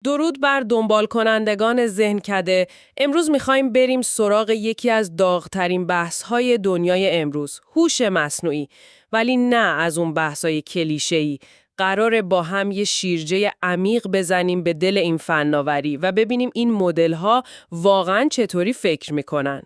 درود بر دنبال کنندگان ذهنکده. امروز میخوایم بریم سراغ یکی از داغ‌ترین بحث‌های دنیای امروز، هوش مصنوعی. ولی نه از اون بحث‌های کلیشه‌ای. قراره با هم یه شیرجه عمیق بزنیم به دل این فناوری و ببینیم این مدل‌ها واقعاً چطوری فکر میکنن.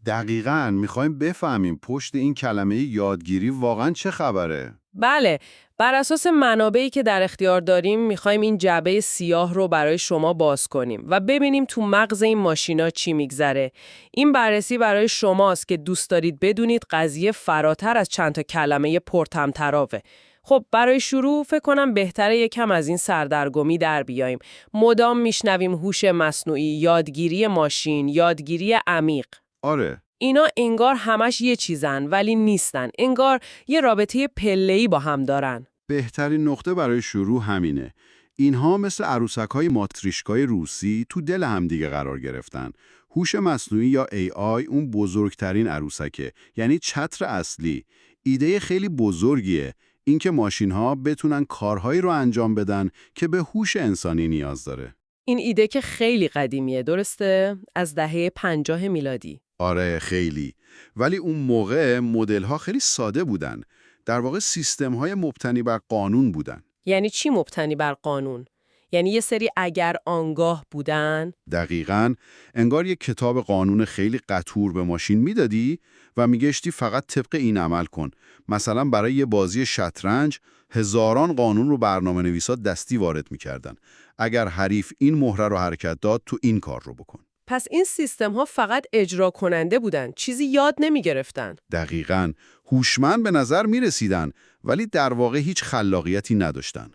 دقیقاً میخوایم بفهمیم پشت این کلمه یادگیری واقعاً چه خبره. بله، بر اساس منابعی که در اختیار داریم میخوایم این جعبه سیاه رو برای شما باز کنیم و ببینیم تو مغز این ماشینا چی میگذره. این بررسی برای شماست که دوست دارید بدونید قضیه فراتر از چند تا کلمه پرطمطراقه. خب برای شروع فکر کنم بهتره یکم از این سردرگمی در بیایم. مدام میشنویم هوش مصنوعی، یادگیری ماشین، یادگیری عمیق. آره. اینا انگار همش یه چیزن ولی نیستن. انگار یه رابطه پله‌ای با هم دارن. بهترین نقطه برای شروع همینه. اینها مثل عروسک‌های ماتریشکای روسی تو دل همدیگه قرار گرفتن. هوش مصنوعی یا AI اون بزرگترین عروسکه، یعنی چتر اصلی. ایده خیلی بزرگیه، اینکه ماشین‌ها بتونن کارهایی رو انجام بدن که به هوش انسانی نیاز داره. این ایده که خیلی قدیمیه، درسته؟ از دهه 50 میلادی. آره خیلی. ولی اون موقع مدل‌ها خیلی ساده بودن. در واقع سیستم‌های مبتنی بر قانون بودن. یعنی چی مبتنی بر قانون؟ یعنی یه سری اگر آنگاه بودن؟ دقیقاً. انگار یک کتاب قانون خیلی قطور به ماشین میدادی و میگشتی فقط طبق این عمل کن. مثلا برای یه بازی شطرنج هزاران قانون رو برنامه نویسا دستی وارد میکردن. اگر حریف این مهره رو حرکت داد تو این کار رو بکن. پس این سیستم ها فقط اجرا کننده بودن، چیزی یاد نمی گرفتن. دقیقاً. هوشمند به نظر میرسیدن ولی در واقع هیچ خلاقیتی نداشتن.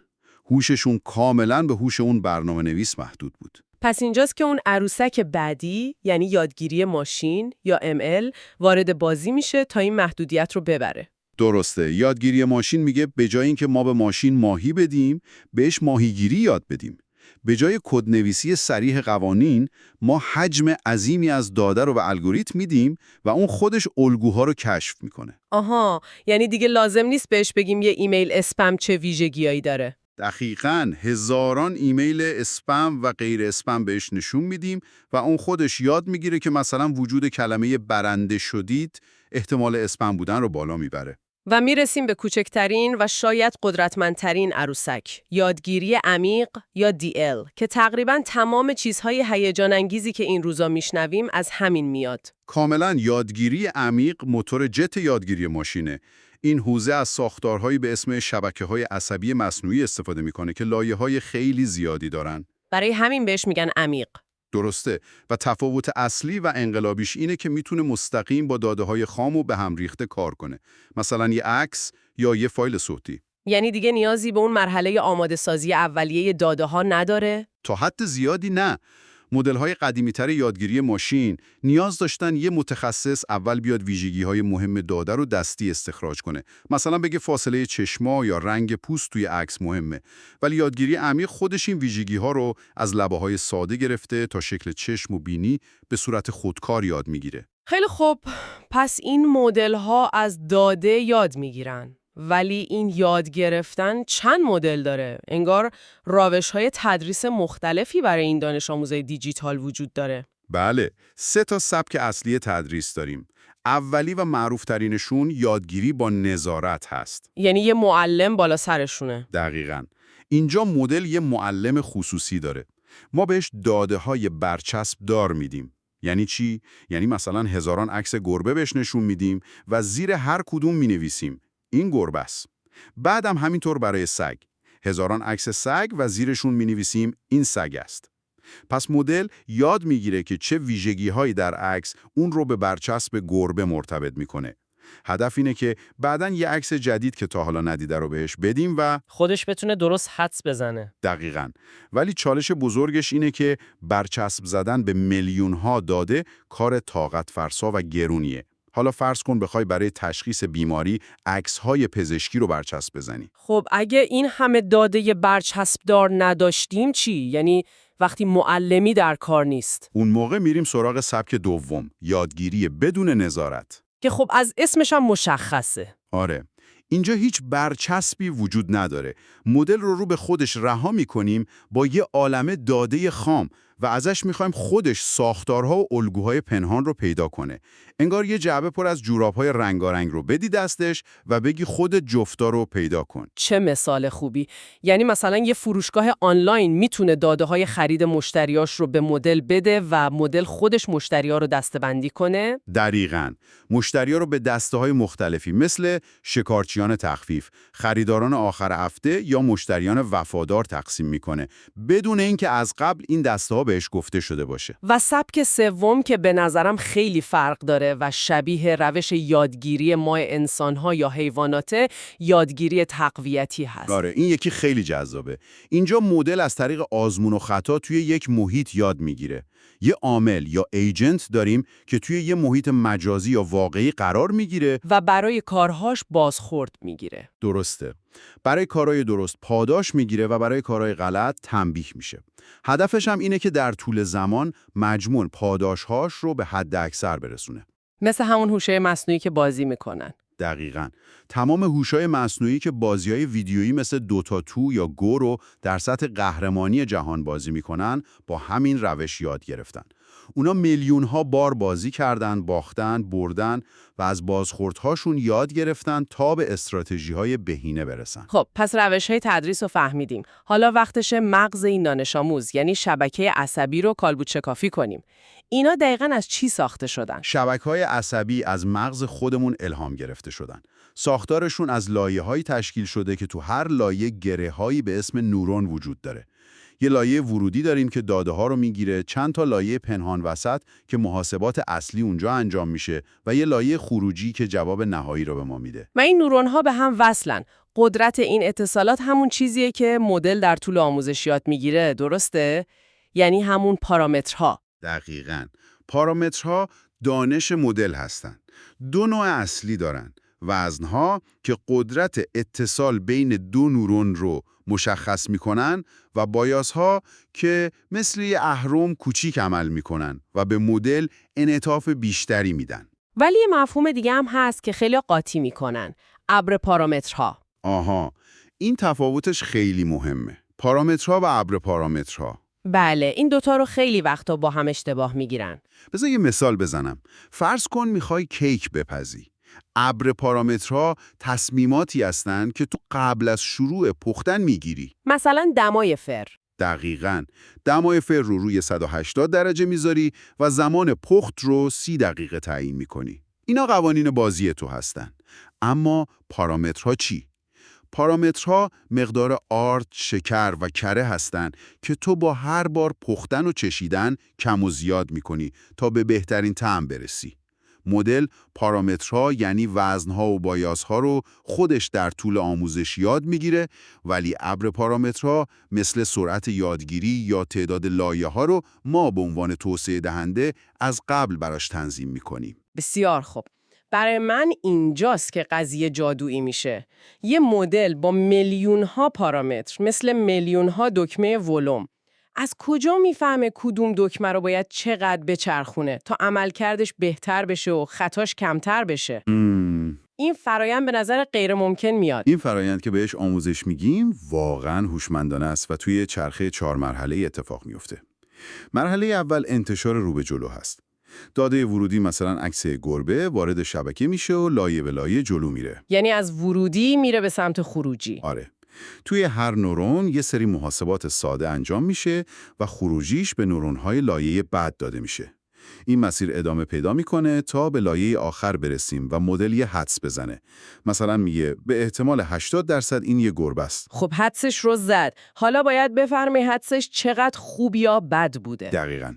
هوششون کاملاً به هوش اون برنامه نویس محدود بود. پس اینجاست که اون عروسک بعدی، یعنی یادگیری ماشین یا ML، وارد بازی میشه تا این محدودیت رو ببره. درسته. یادگیری ماشین میگه به جای اینکه ما به ماشین ماهی بدیم، بهش ماهیگیری یاد بدیم. به جای کدنویسی صریح قوانین، ما حجم عظیمی از داده رو به الگوریتم میدیم و اون خودش الگوها رو کشف میکنه. آها، یعنی دیگه لازم نیست بهش بگیم یه ایمیل اسپم چه ویژگیایی داره. دقیقاً. هزاران ایمیل اسپم و غیر اسپم بهش نشون میدیم و اون خودش یاد میگیره که مثلا وجود کلمه برنده شدید احتمال اسپم بودن رو بالا میبره. و میرسیم به کوچکترین و شاید قدرتمندترین عروسک، یادگیری عمیق یا DL، که تقریباً تمام چیزهای هیجان انگیزی که این روزا میشنویم از همین میاد. کاملا. یادگیری عمیق موتور جت یادگیری ماشینه. این حوزه از ساختارهایی به اسم شبکه‌های عصبی مصنوعی استفاده میکنه که لایه‌های خیلی زیادی دارن. برای همین بهش میگن عمیق. درسته. و تفاوت اصلی و انقلابیش اینه که میتونه مستقیم با داده‌های خام و به هم ریخته کار کنه. مثلا یه عکس یا یه فایل صوتی. یعنی دیگه نیازی به اون مرحله آماده سازی اولیه داده ها نداره؟ تا حد زیادی نه. مدل‌های قدیمی‌تر یادگیری ماشین نیاز داشتن یه متخصص اول بیاد ویژگی‌های مهم داده رو دستی استخراج کنه. مثلا بگه فاصله چشما یا رنگ پوست توی عکس مهمه. ولی یادگیری عمیق خودش این ویژگی‌ها رو از لبه‌های ساده گرفته تا شکل چشم و بینی به صورت خودکار یاد میگیره. خیلی خوب، پس این مدل ها از داده یاد میگیرن. ولی این یاد گرفتن چند مدل داره؟ انگار روش‌های تدریس مختلفی برای این دانش آموزای دیجیتال وجود داره. بله، 3 تا سبک اصلی تدریس داریم. اولی و معروف‌ترینشون یادگیری با نظارت هست. یعنی یه معلم بالا سرشونه. دقیقاً. اینجا مدل یه معلم خصوصی داره. ما بهش داده‌های برچسب دار میدیم. یعنی چی؟ یعنی مثلا هزاران عکس گربه بهش نشون میدیم و زیر هر کدوم مینویسیم این گربه است. بعدم همینطور برای سگ. هزاران عکس سگ و زیرشون مینویسیم این سگ است. پس مدل یاد میگیره که چه ویژگی‌هایی در عکس اون رو به برچسب گربه مرتبط میکنه. هدف اینه که بعداً یه عکس جدید که تا حالا ندیده رو بهش بدیم و خودش بتونه درست حدس بزنه. دقیقاً. ولی چالش بزرگش اینه که برچسب زدن به میلیون‌ها داده کار طاقت فرسا و گرونیه. حالا فرض کن بخوای برای تشخیص بیماری عکس‌های پزشکی رو برچسب بزنی. خب اگه این همه داده برچسب دار نداشتیم چی؟ یعنی وقتی معلمی در کار نیست. اون موقع میریم سراغ سبک دوم، یادگیری بدون نظارت. که خب از اسمش هم مشخصه. آره. اینجا هیچ برچسبی وجود نداره. مدل رو به خودش رها می‌کنیم با یه عالمه داده خام و ازش می‌خوایم خودش ساختارها و الگوهای پنهان رو پیدا کنه. انگار یه جعبه پر از جوراب‌های رنگارنگ رو بدی دستش و بگی خودت جفتا رو پیدا کن. چه مثال خوبی. یعنی مثلا یه فروشگاه آنلاین میتونه داده‌های خرید مشتریاش رو به مدل بده و مدل خودش مشتری‌ها رو دسته‌بندی کنه؟ دقیقاً. مشتری‌ها رو به دسته‌های مختلفی مثل شکارچیان تخفیف، خریداران آخر هفته یا مشتریان وفادار تقسیم میکنه بدون اینکه از قبل این دسته‌ها بهش گفته شده باشه. و سبک سوم که به نظرم خیلی فرق داره و شبیه روش یادگیری ما انسان‌ها یا حیواناته، یادگیری تقویتی هست. آره، این یکی خیلی جذابه. اینجا مدل از طریق آزمون و خطا توی یک محیط یاد میگیره. یه عامل یا ایجنت داریم که توی یه محیط مجازی یا واقعی قرار میگیره و برای کارهاش بازخورد میگیره. درسته. برای کارهای درست پاداش میگیره و برای کارهای غلط تنبیه میشه. هدفش هم اینه که در طول زمان مجموع پاداشهاش رو به حد اکثر برسونه. مثل همون هوش‌های مصنوعی که بازی میکنن. دقیقاً. تمام هوش‌های مصنوعی که بازی‌های ویدیویی مثل دوتا 2 یا گو رو در سطح قهرمانی جهان بازی میکنن با همین روش یاد گرفتن. اونا میلیون‌ها بار بازی کردن، باختن، بردن و از بازخوردهاشون یاد گرفتن تا به استراتژی‌های بهینه برسن. خب پس روش‌های تدریس رو فهمیدیم. حالا وقتشه مغز این دانش آموز یعنی شبکه عصبی رو کالبوت‌شکافی کنیم. اینا دقیقاً از چی ساخته شدن؟ شبکه‌های عصبی از مغز خودمون الهام گرفته شدن. ساختارشون از لایه‌هایی تشکیل شده که تو هر لایه گره‌هایی به اسم نورون وجود داره. یه لایه ورودی داریم که داده‌ها رو میگیره، چند تا لایه پنهان وسط که محاسبات اصلی اونجا انجام میشه و یه لایه خروجی که جواب نهایی رو به ما میده. و این نورون‌ها به هم وصلن. قدرت این اتصالات همون چیزیه که مدل در طول آموزش یاد میگیره، درسته؟ یعنی همون پارامترها. دقیقاً. پارامترها دانش مدل هستن. دو نوع اصلی دارن. وزنها که قدرت اتصال بین دو نورون رو مشخص میکنن و بایاسها که مثل یه اهرم کوچیک عمل میکنن و به مدل انعطاف بیشتری میدن. ولی یه مفهوم دیگه هم هست که خیلی قاطی میکنن. ابر پارامترها. آها، این تفاوتش خیلی مهمه. پارامترها و ابر پارامترها. بله، این دوتا رو خیلی وقتا با هم اشتباه میگیرن. بذار یه مثال بزنم. فرض کن میخوای کیک بپزی. ابر پارامترها تصمیماتی هستن که تو قبل از شروع پختن میگیری. مثلا دمای فر. دقیقاً. دمای فر رو روی 180 درجه میذاری و زمان پخت رو 30 دقیقه تعیین میکنی. اینا قوانین بازی تو هستن. اما پارامترها چی؟ پارامترها مقدار آرد، شکر و کره هستن که تو با هر بار پختن و چشیدن کم و زیاد میکنی تا به بهترین طعم برسی. مدل پارامترها یعنی وزنها و بایاسها رو خودش در طول آموزش یاد میگیره، ولی ابر پارامترها مثل سرعت یادگیری یا تعداد لایه‌ها رو ما به عنوان توسعه دهنده از قبل براش تنظیم میکنیم. بسیار خوب. برای من اینجاست که قضیه جادویی میشه. یه مدل با میلیون‌ها پارامتر مثل میلیون‌ها دکمه ولوم. از کجا میفهمه کدوم دکمه رو باید چقدر بچرخونه تا عملکردش بهتر بشه و خطاش کمتر بشه؟ این فرایند به نظر غیر ممکن میاد. این فرایند که بهش آموزش میگیم واقعاً هوشمندانه است و توی چرخه 4 مرحله اتفاق میفته. مرحله اول انتشار رو به جلو هست. داده ورودی مثلا عکس گربه وارد شبکه میشه و لایه به لایه جلو میره. یعنی از ورودی میره به سمت خروجی. آره. توی هر نورون یه سری محاسبات ساده انجام میشه و خروجیش به نورون‌های لایه بعد داده میشه. این مسیر ادامه پیدا میکنه تا به لایه آخر برسیم و مدل یه حدس بزنه. مثلا میگه به احتمال 80% این یه گربه است. خب حدسش رو زد. حالا باید بفهمی حدسش چقدر خوب یا بد بوده. دقیقاً.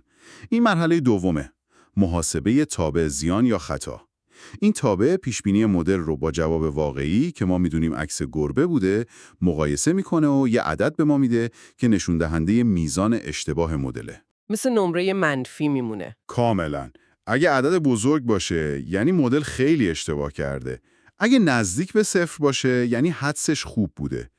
این مرحله دومه. محاسبه تابع زیان یا خطا. این تابع پیشبینی مدل رو با جواب واقعی که ما میدونیم عکس گربه بوده مقایسه میکنه و یه عدد به ما میده که نشون دهنده میزان اشتباه مدله. مثل نمره منفی میمونه. کاملا. اگه عدد بزرگ باشه یعنی مدل خیلی اشتباه کرده. اگه نزدیک به 0 باشه یعنی حدسش خوب بوده.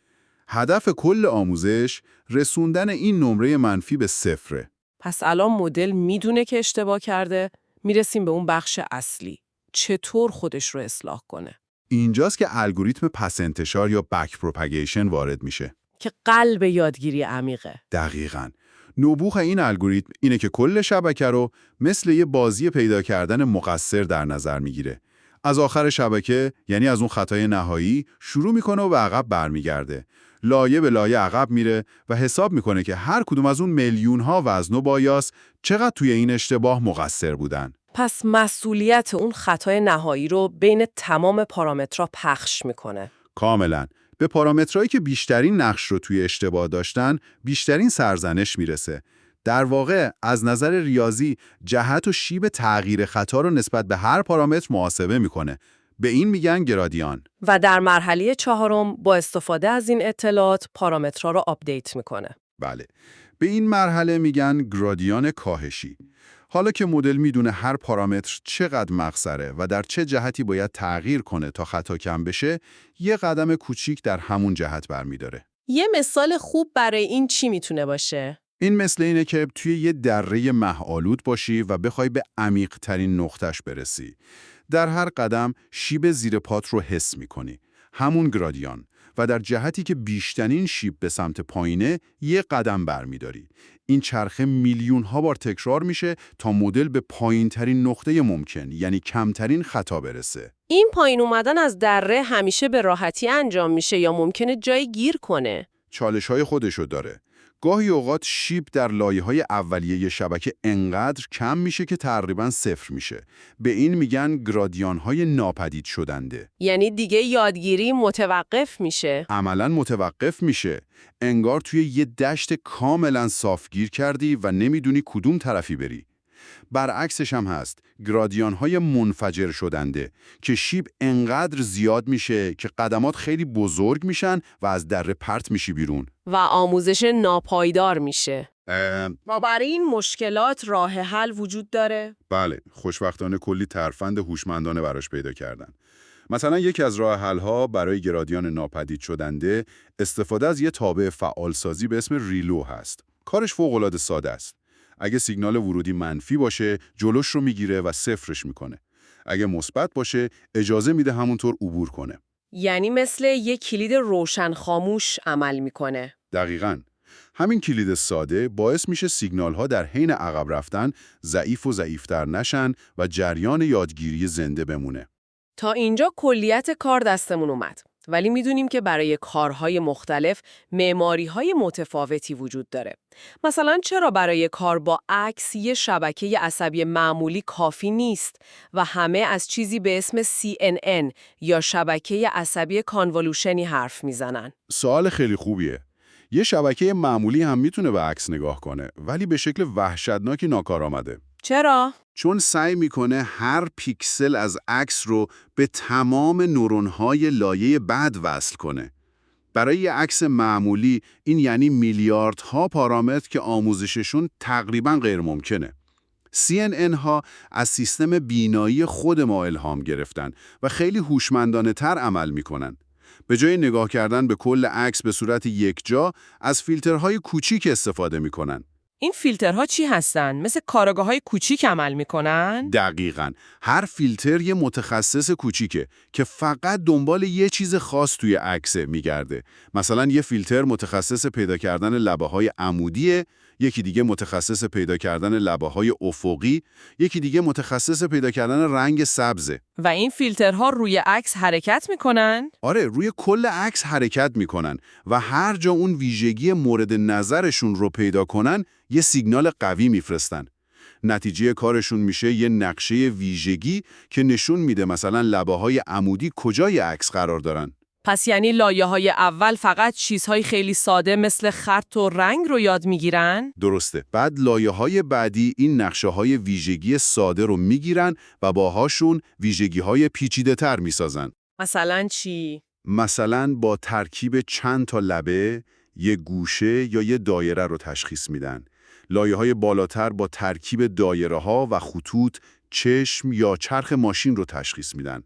هدف کل آموزش رسوندن این نمره منفی به 0. پس الان مدل میدونه که اشتباه کرده، میرسیم به اون بخش اصلی. چطور خودش رو اصلاح کنه؟ اینجاست که الگوریتم پس انتشار یا بک پروپاگیشن وارد میشه. که قلب یادگیری عمیقه. دقیقاً. نبوغ این الگوریتم اینه که کل شبکه رو مثل یه بازی پیدا کردن مقصر در نظر میگیره. از آخر شبکه، یعنی از اون خطای نهایی، شروع میکنه و به عقب برمیگرده. لایه به لایه عقب میره و حساب میکنه که هر کدوم از اون میلیون‌ها وزن و بایاس چقدر توی این اشتباه مقصر بودن. پس مسئولیت اون خطای نهایی رو بین تمام پارامترها پخش میکنه. کاملاً. به پارامترهایی که بیشترین نقش رو توی اشتباه داشتن، بیشترین سرزنش میرسه. در واقع از نظر ریاضی جهت و شیب تغییر خطا رو نسبت به هر پارامتر محاسبه میکنه. به این میگن گرادیان. و در مرحله چهارم با استفاده از این اطلاعات پارامترها رو آپدیت میکنه. بله. به این مرحله میگن گرادیان کاهشی. حالا که مدل میدونه هر پارامتر چقدر مقصره و در چه جهتی باید تغییر کنه تا خطا کم بشه، یه قدم کوچیک در همون جهت برمیداره. یه مثال خوب برای این چی میتونه باشه؟ این مثل اینه که توی یه دره مه‌آلود باشی و بخوای به عمیق‌ترین نقطه‌اش برسی. در هر قدم شیب زیر پات رو حس می‌کنی. همون گرادیان. و در جهتی که بیشترین شیب به سمت پایینه، یه قدم برمیداری. این چرخه میلیون‌ها بار تکرار میشه تا مدل به پایین‌ترین نقطه ممکن، یعنی کمترین خطا برسه. این پایین اومدن از دره همیشه به راحتی انجام میشه یا ممکنه جایی گیر کنه؟ چالش‌های خودشو داره. گاهی اوقات شیب در لایه‌های اولیه شبکه انقدر کم میشه که تقریباً صفر میشه. به این میگن گرادیان‌های ناپدید شدنده. یعنی دیگه یادگیری متوقف میشه. عملاً متوقف میشه. انگار توی یه دشت کاملاً صاف گیر کردی و نمیدونی کدوم طرفی بری. برعکسش هم هست، گرادیان‌های منفجر شدنده که شیب انقدر زیاد میشه که قدمات خیلی بزرگ میشن و از دره پرت میشی بیرون. و آموزش ناپایدار میشه. و برای این مشکلات راه حل وجود داره؟ بله، خوشبختانه کلی ترفند هوشمندانه براش پیدا کردن. مثلا یکی از راه حل‌ها برای گرادیان ناپدید شدنده استفاده از یه تابع فعالسازی به اسم ریلو هست. کارش فوق‌العاده ساده است. اگه سیگنال ورودی منفی باشه، جلوش رو میگیره و صفرش میکنه. اگه مثبت باشه، اجازه میده همونطور عبور کنه. یعنی مثل یه کلید روشن خاموش عمل میکنه. دقیقاً. همین کلید ساده باعث میشه سیگنال‌ها در حین عقب رفتن ضعیف و ضعیف‌تر نشن و جریان یادگیری زنده بمونه. تا اینجا کلیت کار دستمون اومد. ولی میدونیم که برای کارهای مختلف معماری‌های متفاوتی وجود داره. مثلا چرا برای کار با عکس یه شبکه عصبی معمولی کافی نیست و همه از چیزی به اسم CNN یا شبکه عصبی کانولوشنی حرف میزنن؟ سوال خیلی خوبیه. یه شبکه معمولی هم میتونه به عکس نگاه کنه، ولی به شکل وحشتناکی ناکارآمده. چرا؟ چون سعی میکنه هر پیکسل از عکس رو به تمام نورون‌های لایه بعد وصل کنه. برای یه عکس معمولی این یعنی میلیاردها پارامتر که آموزششون تقریباً غیر ممکنه. CNN ها از سیستم بینایی خود ما الهام گرفتن و خیلی هوشمندانه‌تر عمل میکنن. به جای نگاه کردن به کل عکس به صورت یکجا، از فیلترهای کوچیک استفاده میکنن. این فیلترها چی هستن؟ مثل کارآگاه‌های کوچیک عمل میکنن؟ دقیقاً. هر فیلتر یه متخصص کوچیکه که فقط دنبال یه چیز خاص توی عکس میگرده. مثلا یه فیلتر متخصص پیدا کردن لبه‌های عمودیه، یکی دیگه متخصص پیدا کردن لبه‌های افقی، یکی دیگه متخصص پیدا کردن رنگ سبزه. و این فیلترها روی عکس حرکت میکنن؟ آره، روی کل عکس حرکت میکنن و هر جا اون ویژگی مورد نظرشون رو پیدا کنن، یه سیگنال قوی میفرستن. نتیجه کارشون میشه یه نقشه ویژگی که نشون میده مثلا لبه‌های عمودی کجای عکس قرار دارن. پس یعنی لایه‌های اول فقط چیزهای خیلی ساده مثل خط و رنگ رو یاد میگیرن؟ درسته. بعد لایه‌های بعدی این نقشه‌های ویژگی ساده رو میگیرن و باهاشون ویژگی‌های پیچیده‌تر میسازن. مثلا چی؟ مثلا با ترکیب چند تا لبه، یه گوشه یا یه دایره رو تشخیص میدن. لایه‌های بالاتر با ترکیب دایره‌ها و خطوط، چشم یا چرخ ماشین رو تشخیص میدن.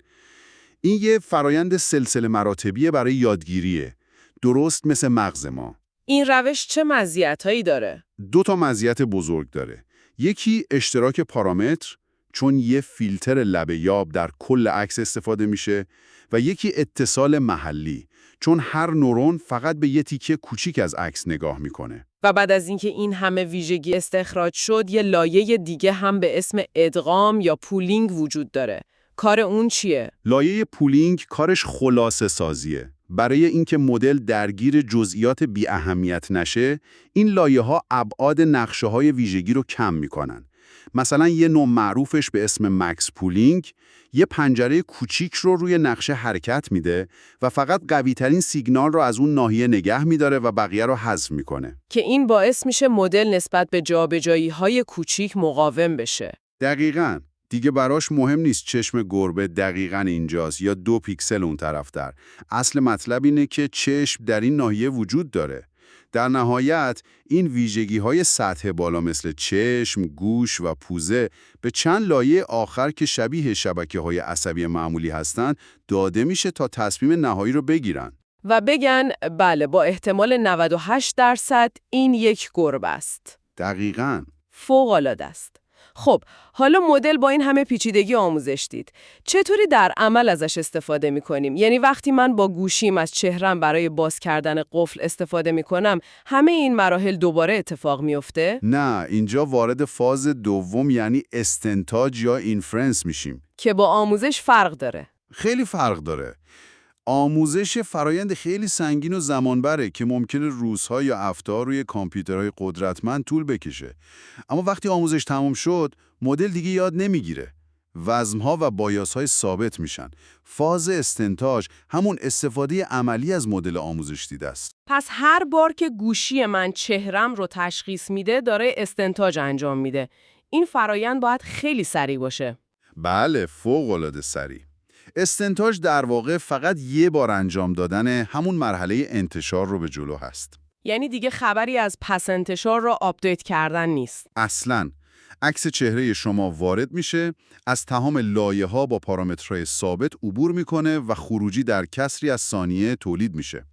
این یه فرایند سلسله مراتبیه برای یادگیریه، درست مثل مغز ما. این روش چه مزیتایی داره؟ 2 تا مزیت بزرگ داره. یکی اشتراک پارامتر، چون یه فیلتر لب یاب در کل عکس استفاده میشه و یکی اتصال محلی، چون هر نورون فقط به یه تیکه کوچیک از عکس نگاه میکنه. و بعد از اینکه این همه ویژگی استخراج شد، یه لایه دیگه هم به اسم ادغام یا پولینگ وجود داره. کار اون چیه؟ لایه پولینگ کارش خلاصه سازیه. برای اینکه مدل درگیر جزئیات بی اهمیت نشه، این لایه‌ها ابعاد نقشه‌های ویژگی رو کم میکنن. مثلا یه نوع معروفش به اسم مکس پولینگ یه پنجره کوچیک رو روی نقشه حرکت میده و فقط قوی‌ترین سیگنال رو از اون ناحیه نگه میداره و بقیه رو حذف میکنه. که این باعث میشه مدل نسبت به جابجایی‌های کوچیک مقاوم بشه. دقیقاً. دیگه براش مهم نیست چشم گربه دقیقاً اینجاست یا 2 پیکسل اون طرفتر. اصل مطلب اینه که چشم در این ناحیه وجود داره. در نهایت این ویژگی‌های سطح بالا مثل چشم، گوش و پوزه به چند لایه آخر که شبیه شبکه‌های عصبی معمولی هستن داده میشه تا تصمیم نهایی رو بگیرن. و بگن بله با احتمال 98% این یک گربه است. دقیقاً. فوق‌العاده است. خب، حالا مدل با این همه پیچیدگی آموزش دید. چطوری در عمل ازش استفاده می‌کنیم؟ یعنی وقتی من با گوشیم از چهرم برای باز کردن قفل استفاده می‌کنم، همه این مراحل دوباره اتفاق میفته؟ نه، اینجا وارد فاز دوم یعنی استنتاج یا اینفرنس میشیم. که با آموزش فرق داره. خیلی فرق داره. آموزش فرایند خیلی سنگین و زمانبره که ممکنه روزها یا هفته‌ها روی کامپیوترهای قدرتمند طول بکشه. اما وقتی آموزش تموم شد، مدل دیگه یاد نمیگیره. وزنها و بایاس‌های ثابت میشن. فاز استنتاج همون استفاده عملی از مدل آموزش دیده است. پس هر بار که گوشی من چهرم رو تشخیص میده، داره استنتاج انجام میده. این فرایند باید خیلی سریع باشه. بله، فوق‌العاده سریع. استنتاج در واقع فقط یه بار انجام دادن همون مرحله انتشار رو به جلو هست. یعنی دیگه خبری از پس انتشار رو آپدیت کردن نیست. اصلاً. عکس چهره شما وارد میشه، از تمام لایه‌ها با پارامترهای ثابت عبور میکنه و خروجی در کسری از ثانیه تولید میشه.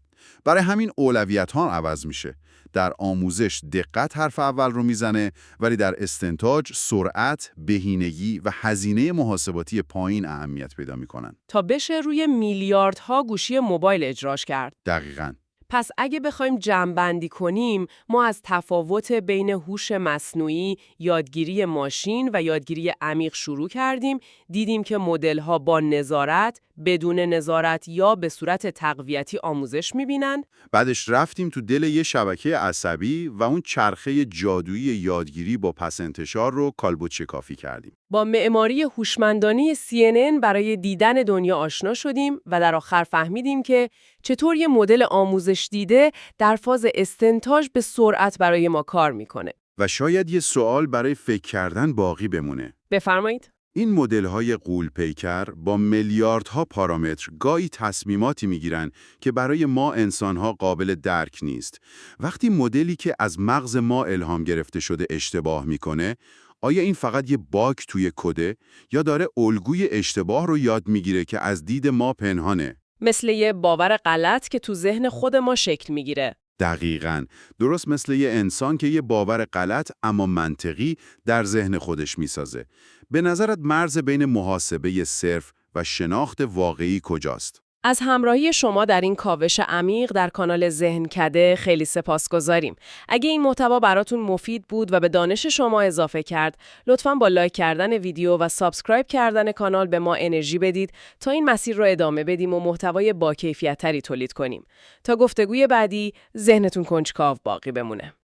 برای همین اولویت‌ها عوض میشه. در آموزش دقت حرف اول رو میزنه، ولی در استنتاج سرعت، بهینگی و هزینه محاسباتی پایین اهمیت پیدا میکنن. تا بشه روی میلیاردها گوشی موبایل اجراش کرد. دقیقاً. پس اگه بخوایم جمع‌بندی کنیم، ما از تفاوت بین هوش مصنوعی، یادگیری ماشین و یادگیری عمیق شروع کردیم، دیدیم که مدل‌ها با نظارت، بدون نظارت یا به صورت تقویتی آموزش می‌بینن. بعدش رفتیم تو دل یه شبکه عصبی و اون چرخه جادویی یادگیری با پس انتشار رو کالبد شکافی کردیم. با معماری هوشمندانه CNN برای دیدن دنیا آشنا شدیم و در آخر فهمیدیم که چطور یه مدل آموزش دیده در فاز استنتاج به سرعت برای ما کار میکنه. و شاید یه سوال برای فکر کردن باقی بمونه. بفرمایید. این مدل‌های غول پیکر با میلیاردها پارامتر گاهی تصمیماتی میگیرن که برای ما انسان‌ها قابل درک نیست. وقتی مدلی که از مغز ما الهام گرفته شده اشتباه میکنه، آیا این فقط یه باگ توی کده یا داره الگوی اشتباه رو یاد میگیره که از دید ما پنهانه؟ مثل یه باور غلط که تو ذهن خود ما شکل میگیره. دقیقاً. درست مثل یه انسان که یه باور غلط اما منطقی در ذهن خودش میسازه. به نظرت مرز بین محاسبه صرف و شناخت واقعی کجاست؟ از همراهی شما در این کاوش عمیق در کانال ذهنکده خیلی سپاسگزاریم. اگه این محتوا براتون مفید بود و به دانش شما اضافه کرد، لطفاً با لایک کردن ویدیو و سابسکرایب کردن کانال به ما انرژی بدید تا این مسیر رو ادامه بدیم و محتوای با کیفیت‌تری تولید کنیم. تا گفتگوی بعدی، ذهنتون کنجکاو باقی بمونه.